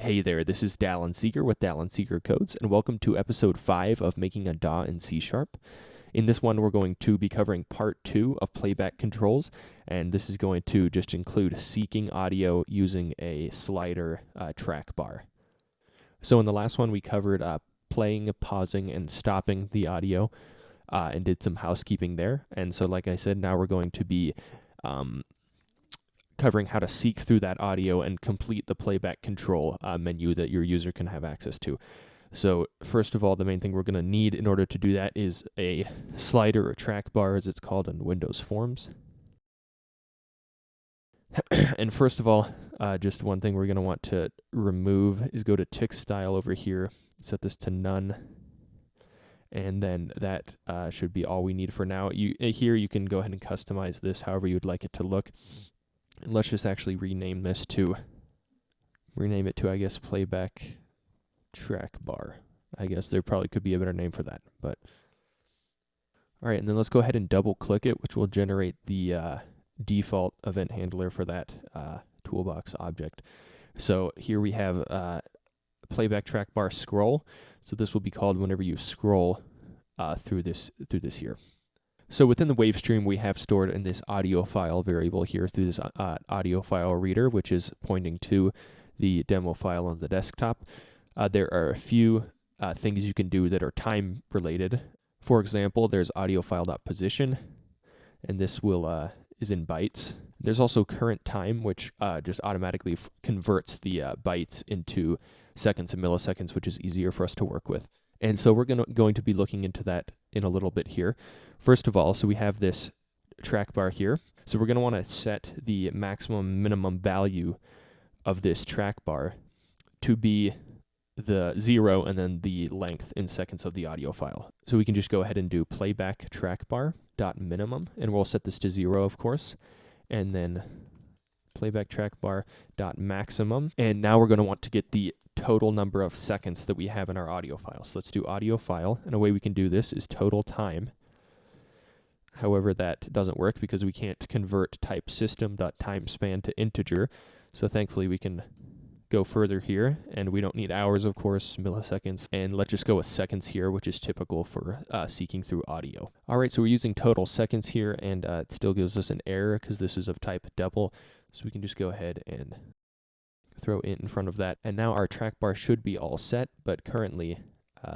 Hey there, this is Dallin Seeker with Dallin Seeker Codes, and welcome to episode 5 of Making a DAW in C#. In this one, we're going to be covering part 2 of playback controls, and this is going to just include seeking audio using a slider track bar. So in the last one, we covered playing, pausing, and stopping the audio, and did some housekeeping there. And so like I said, now we're going to be covering how to seek through that audio and complete the playback control menu that your user can have access to. So first of all, the main thing we're going to need in order to do that is a slider or track bar, as it's called in Windows Forms. And first of all, just one thing we're going to want to remove is go to tick style over here, set this to none, and then that should be all we need for now. Here you can go ahead and customize this however you'd like it to look. And let's just actually rename it to, I guess, playback track bar. I guess there probably could be a better name for that, but all right, and then let's go ahead and double click it, which will generate the default event handler for that toolbox object. So here we have playback track bar scroll. So this will be called whenever you scroll through this here. So within the wave stream, we have stored in this audio file variable here through this audio file reader, which is pointing to the demo file on the desktop. There are a few things you can do that are time related. For example, there's audio file.position, and this will is in bytes. There's also current time, which just automatically converts the bytes into seconds and milliseconds, which is easier for us to work with. And so we're going to be looking into that in a little bit here. First of all, so we have this track bar here. So we're going to want to set the maximum minimum value of this track bar to be the 0 and then the length in seconds of the audio file. So we can just go ahead and do playback track bar dot minimum, and we'll set this to 0, of course, and then playback track bar dot maximum. And now we're going to want to get the total number of seconds that we have in our audio file. So let's do audio file, and a way we can do this is total time. However, that doesn't work because we can't convert type system.timespan to integer. So thankfully we can go further here, and we don't need hours, of course, milliseconds, and let's just go with seconds here, which is typical for seeking through audio. All right, so we're using total seconds here, and it still gives us an error because this is of type double. So we can just go ahead and throw int in front of that. And now our track bar should be all set, but currently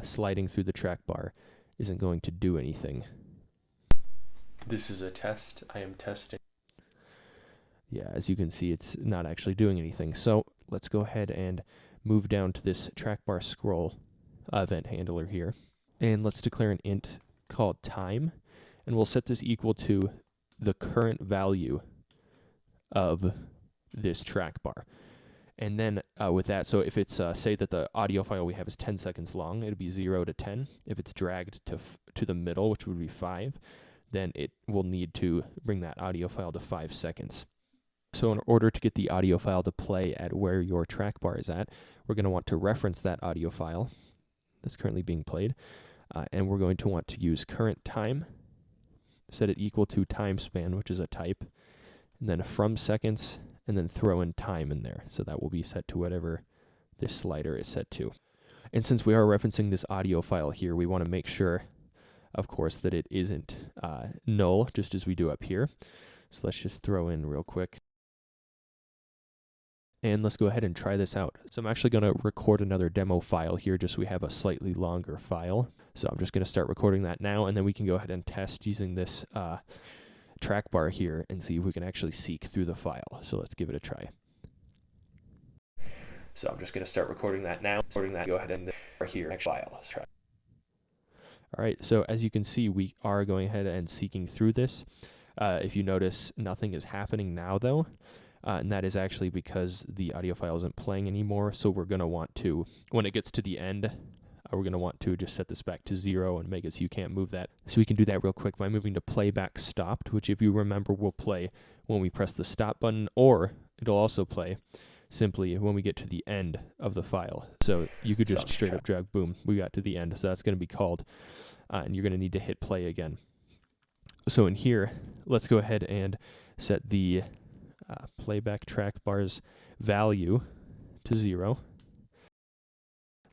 sliding through the track bar isn't going to do anything. This is a test. I am testing. Yeah, as you can see, it's not actually doing anything. So let's go ahead and move down to this track bar scroll event handler here. And let's declare an int called time. And we'll set this equal to the current value of this track bar. And then with that, so if it's, say that the audio file we have is 10 seconds long, it'll be 0 to 10. If it's dragged to the middle, which would be 5, then it will need to bring that audio file to 5 seconds. So in order to get the audio file to play at where your track bar is at, we're going to want to reference that audio file that's currently being played, and we're going to want to use current time, set it equal to time span, which is a type, and then from seconds, and then throw in time in there. So that will be set to whatever this slider is set to. And since we are referencing this audio file here, we want to make sure, of course, that it isn't null, just as we do up here. So let's just throw in real quick. And let's go ahead and try this out. So I'm actually going to record another demo file here, just so we have a slightly longer file. So I'm just going to start recording that now, and then we can go ahead and test using this track bar here and see if we can actually seek through the file. So let's give it a try. So I'm just going to start recording that now. Go ahead and here file. Let's try. All right, so as you can see, we are going ahead and seeking through this. If you notice, nothing is happening now though, and that is actually because the audio file isn't playing anymore. So we're going to want to, when it gets to the end, we're going to want to just set this back to 0 and make it so you can't move that. So we can do that real quick by moving to playback stopped, which if you remember will play when we press the stop button, or it'll also play simply when we get to the end of the file. So you could just straight up drag, boom, we got to the end. So that's going to be called, and you're going to need to hit play again. So in here, let's go ahead and set the playback track bar's value to 0.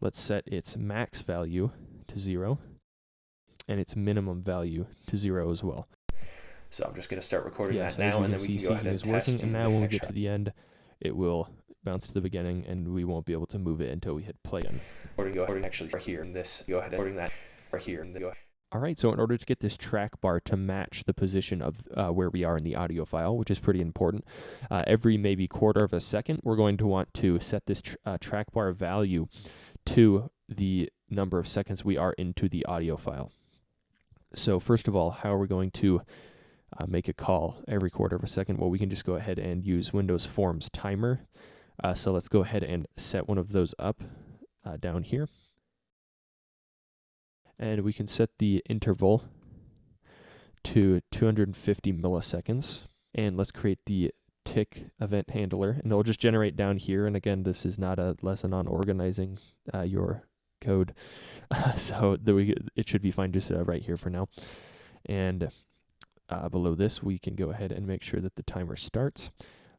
let's set its max value to 0 and its minimum value to 0 as well. So I'm just going to start recording that so now, and then we can go ahead and test working. And now when we get track. to the end, it will bounce to the beginning, and we won't be able to move it until we hit play again. Recording actually right here in this. Go ahead and recording that right here. And go. All right, so in order to get this track bar to match the position of where we are in the audio file, which is pretty important, every maybe quarter of a second, we're going to want to set this track bar value to the number of seconds we are into the audio file. So first of all, how are we going to make a call every quarter of a second? Well, we can just go ahead and use Windows Forms Timer. So let's go ahead and set one of those up down here. And we can set the interval to 250 milliseconds. And let's create the tick event handler, and it'll just generate down here. And again, this is not a lesson on organizing your code, so it should be fine just right here for now. And below this, we can go ahead and make sure that the timer starts.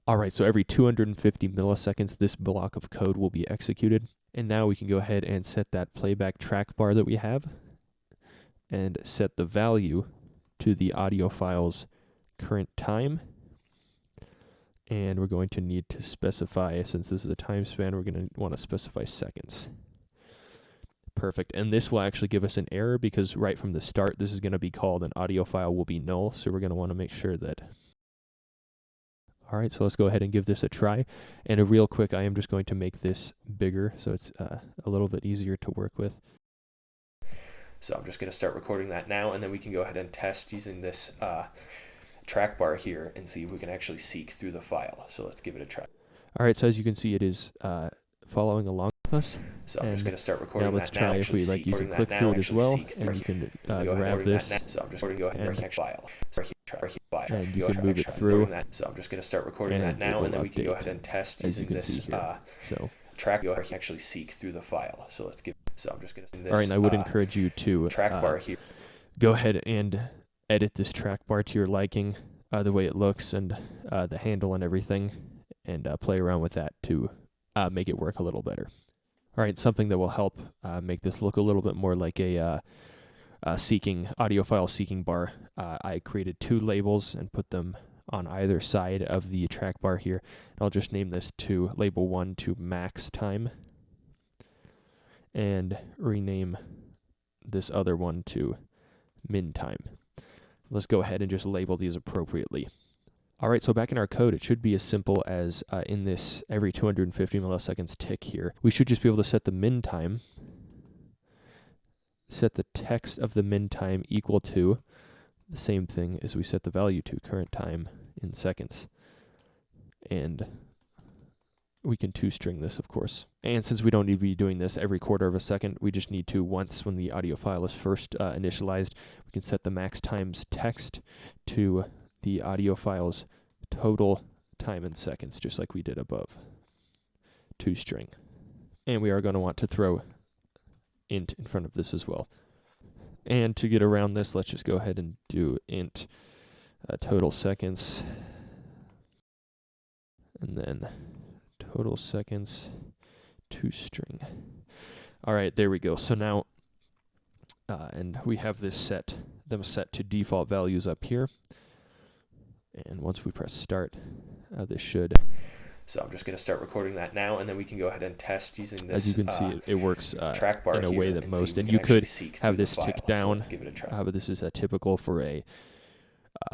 All right, so every 250 milliseconds, this block of code will be executed. And now we can go ahead and set that playback track bar that we have and set the value to the audio file's current time. And we're going to need to specify, since this is a time span, we're going to want to specify seconds. Perfect. And this will actually give us an error because right from the start, this is going to be called an audio file will be null. So we're going to want to make sure that. All right, so let's go ahead and give this a try. And real quick, I am just going to make this bigger so it's a little bit easier to work with. So I'm just going to start recording that now, and then we can go ahead and test using this track bar here and see if we can actually seek through the file. So let's give it a try. All right, so as you can see, it is following along with us. So I'm just going to start recording now let's that try now. If we like, you can click through it as well, and you can grab this. So I'm just going to go ahead and file. And you can move it through. So I'm just going to start recording that now, and then we can go ahead and test using this track bar to actually seek through the file. So let's give. So I'm just going to. All right, and I would encourage you to track bar here. Go ahead and edit this track bar to your liking, the way it looks and the handle and everything, and play around with that to make it work a little better. All right, something that will help make this look a little bit more like a audio file seeking bar. I created 2 labels and put them on either side of the track bar here. I'll just name this to label 1 to max time, and rename this other one to min time. Let's go ahead and just label these appropriately. All right, so back in our code, it should be as simple as in this every 250 milliseconds tick here, we should just be able to set the min time, set the text of the min time equal to the same thing as we set the value to, current time in seconds. And we can toString this, of course. And since we don't need to be doing this every quarter of a second, we just need to, once when the audio file is first initialized, we can set the max times text to the audio file's total time in seconds, just like we did above, toString. And we are going to want to throw int in front of this as well. And to get around this, let's just go ahead and do int total seconds, and then total seconds toString. All right, there we go. So now, and we have this set to default values up here. And once we press start, this should. So I'm just going to start recording that now, and then we can go ahead and test using this. As you can see, it works track bar in a way that most, and you could have this tick down, but this is typical for a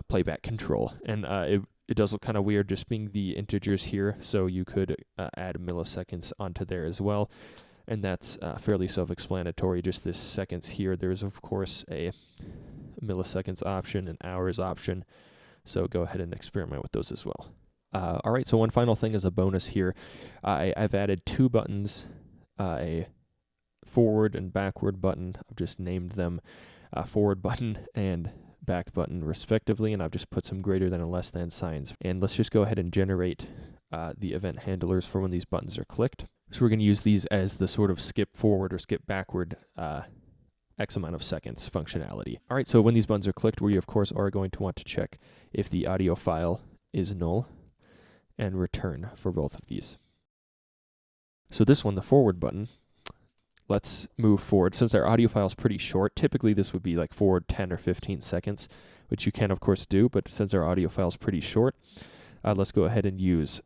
playback control. And it does look kind of weird just being the integers here, so you could add milliseconds onto there as well. And that's fairly self-explanatory, just this seconds here. There's, of course, a milliseconds option, an hours option, so go ahead and experiment with those as well. All right, so one final thing as a bonus here, I've added 2 buttons, a forward and backward button. I've just named them forward button and back button respectively, and I've just put some greater than and less than signs. And let's just go ahead and generate the event handlers for when these buttons are clicked. So we're going to use these as the sort of skip forward or skip backward X amount of seconds functionality. All right, so when these buttons are clicked, we of course are going to want to check if the audio file is null and return for both of these. So this one, the forward button, let's move forward. Since our audio file is pretty short, typically this would be like forward 10 or 15 seconds, which you can of course do, but since our audio file is pretty short, let's go ahead and use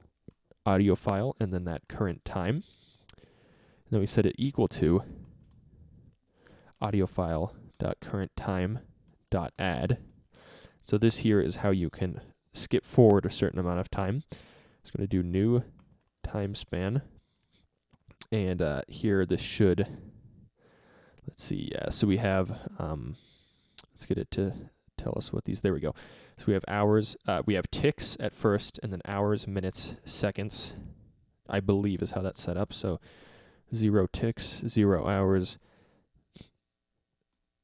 audio file and then that current time. And then we set it equal to audio file.currenttime.add. So this here is how you can skip forward a certain amount of time. It's going to do new time span. And here this should, let's see, so we have, let's get it to tell us what these, there we go. So we have hours, we have ticks at first, and then hours, minutes, seconds, I believe is how that's set up. So 0 ticks, 0 hours,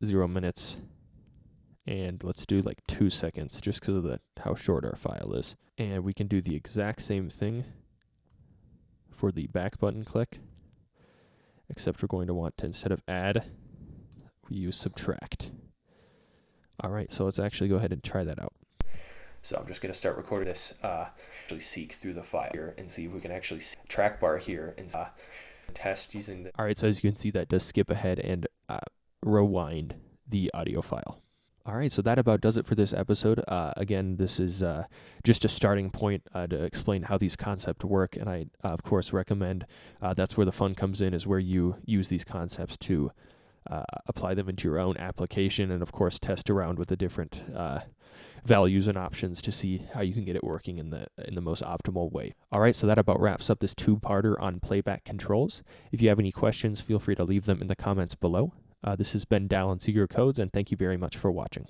0 minutes, and let's do like 2 seconds just because of how short our file is. And we can do the exact same thing for the back button click, except we're going to want to, instead of add, we use subtract. All right, so let's actually go ahead and try that out. So I'm just going to start recording this, actually seek through the file here and see if we can actually see track bar here and test using the... All right, so as you can see, that does skip ahead and rewind the audio file. All right, so that about does it for this episode. Again, this is just a starting point to explain how these concepts work, and I, of course, recommend that's where the fun comes in, is where you use these concepts to apply them into your own application and, of course, test around with the different values and options to see how you can get it working in the most optimal way. All right, so that about wraps up this two-parter on playback controls. If you have any questions, feel free to leave them in the comments below. This has been Dal and Seeger Codes, and thank you very much for watching.